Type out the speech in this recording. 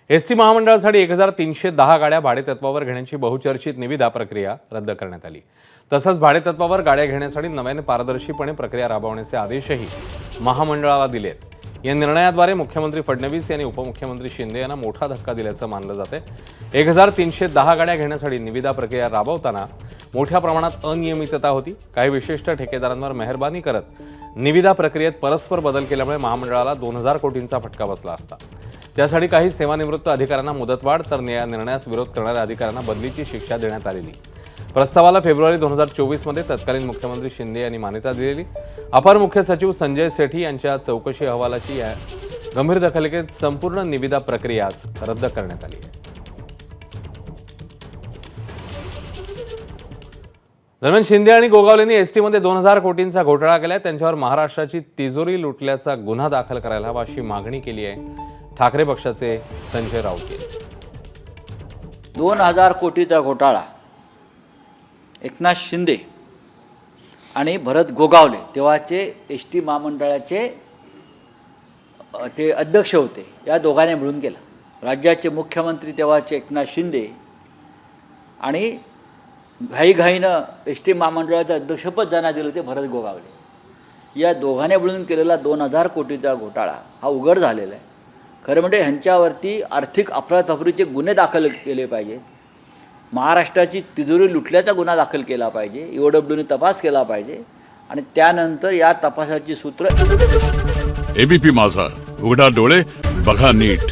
ST महामंडळासाठी 1310 गाड्या भाडेतत्वावर घेण्याची बहुचर्चित निविदा प्रक्रिया रद्द करण्यात आली। तसंच भाडेतत्वावर गाड्या घेण्यासाठी नव्याने पारदर्शीपणे प्रक्रिया राबवण्याचे आदेशही महामंडळाला दिलेत। या निर्णयाद्वारे मुख्यमंत्री फडणवीस यांनी उपमुख्यमंत्री शिंदे यांना मोठा धक्का दिल्याचं मानलं जाते। 1310 गाड्या घेण्यासाठी निविदा प्रक्रिया राबवताना मोठ्या प्रमाणात अनियमितता होती। काही विशिष्ट ठेकेदारांवर मेहरबानी करत निविदा प्रक्रियेत परस्पर बदल केल्यामुळे महामंडळाला 2000 कोटींचा फटका बसला असता। त्यासाठी काही सेवानिवृत्त अधिकाऱ्यांना मुदतवाढ तर या निर्णयास विरोध करणाऱ्या अधिकाऱ्यांना बदलीची शिक्षा देण्यात आलेली। प्रस्तावाला फेब्रुवारी 2024 मध्ये तत्कालीन मुख्यमंत्री शिंदे यांनी मान्यता दिलेली। अपर मुख्य सचिव संजय सेठी यांच्या चौकशी अहवालाची गंभीर दखल घेत संपूर्ण निविदा प्रक्रियाच रद्द करण्यात आली। दरम्यान शिंदे आणि गोगावलेंनी एसटीमध्ये 2000 कोटींचा घोटाळा केला। त्यांच्यावर महाराष्ट्राची तिजोरी लुटल्याचा गुन्हा दाखल करायला हवा अशी मागणी केली आहे ठाकरे पक्षाचे संजय राऊत यांनी। 2000 कोटीचा घोटाळा एकनाथ शिंदे आणि भरत गोगावले तेव्हाचे एसटी महामंडळाचे ते अध्यक्ष होते, या दोघांनी मिळून केला। राज्याचे मुख्यमंत्री तेव्हाचे एकनाथ शिंदे आणि घाईघाईनं एसटी महामंडळाचं अध्यक्षपद ज्यांना दिलं ते भरत गोगावले, या दोघांनी मिळून केलेला 2000 कोटीचा घोटाळा हा उघड झालेला आहे। खरं म्हणजे ह्यांच्यावरती आर्थिक अफरातफरीचे गुन्हे दाखल केले पाहिजेत, महाराष्ट्राची तिजोरी लुटल्याचा गुन्हा दाखल केला पाहिजे, ईओडब्ल्यूने तपास केला पाहिजे आणि त्यानंतर या तपासाची सूत्र एबीपी माझा, उघडा डोळे बघा नीट।